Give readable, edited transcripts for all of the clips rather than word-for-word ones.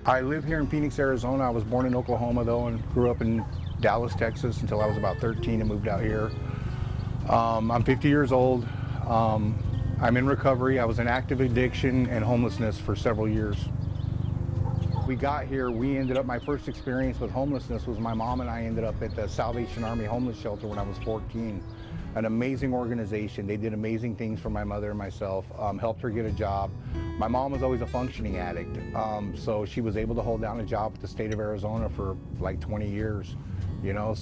I live here in Phoenix, Arizona. I was born in Oklahoma though and grew up in Dallas, Texas until I was about 13 and moved out here. I'm 50 years old. I'm in recovery. I was in active addiction and homelessness for several years. We got here, my first experience with homelessness was my mom and I ended up at the Salvation Army homeless shelter when I was 14. An amazing organization. They did amazing things for my mother and myself, helped her get a job. My mom was always a functioning addict, so she was able to hold down a job with the state of Arizona for like 20 years, you know,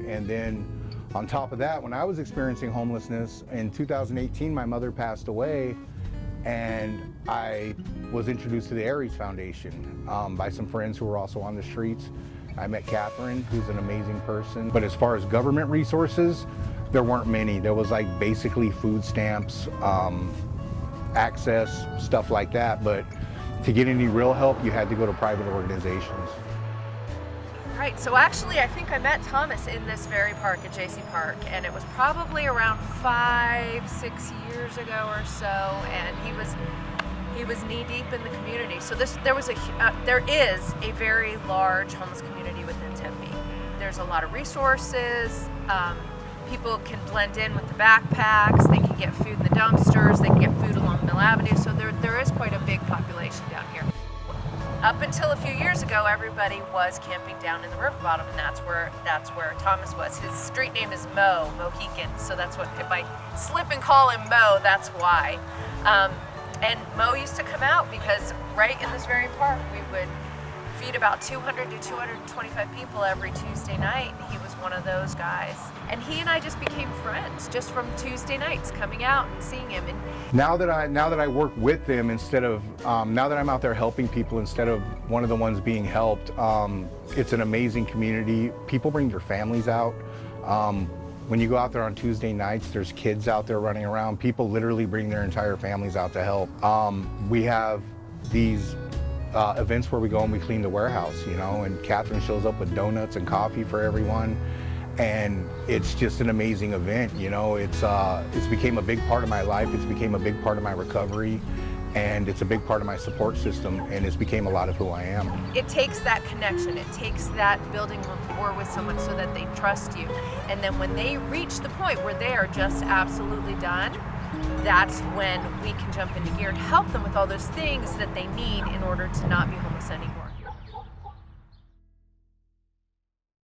and then on top of that, when I was experiencing homelessness in 2018, my mother passed away, and I was introduced to the Aris Foundation by some friends who were also on the streets. I met Katherine, who's an amazing person. But as far as government resources, there weren't many. There was like basically food stamps, access, stuff like that. But to get any real help, you had to go to private organizations. Right, so actually I think I met Thomas in this very park at JC Park, and it was probably around 5-6 years ago or so, and he was knee deep in the community. So there is a very large homeless community within Tempe. There's a lot of resources. People can blend in with the backpacks. They can get food in the dumpsters. They can get food along Mill Avenue. So there is quite a big population down here. Up until a few years ago, everybody was camping down in the river bottom, and that's where Thomas was. His street name is Mohican, so that's what, if I slip and call him Mo, that's why. And Mo used to come out because right in this very park, we would feed about 200 to 225 people every Tuesday night. He was one of those guys. And he and I just became friends just from Tuesday nights, coming out and seeing him. And now that I work with them instead of, now that I'm out there helping people instead of one of the ones being helped, it's an amazing community. People bring their families out. When you go out there on Tuesday nights, there's kids out there running around. People literally bring their entire families out to help. We have these events where we go and we clean the warehouse, you know, and Katherine shows up with donuts and coffee for everyone. And it's just an amazing event, you know. It's became a big part of my life. It's became a big part of my recovery, and it's a big part of my support system, and it's became a lot of who I am. It takes that connection. It takes that building rapport with someone so that they trust you. And then when they reach the point where they are just absolutely done, that's when we can jump into gear and help them with all those things that they need in order to not be homeless anymore.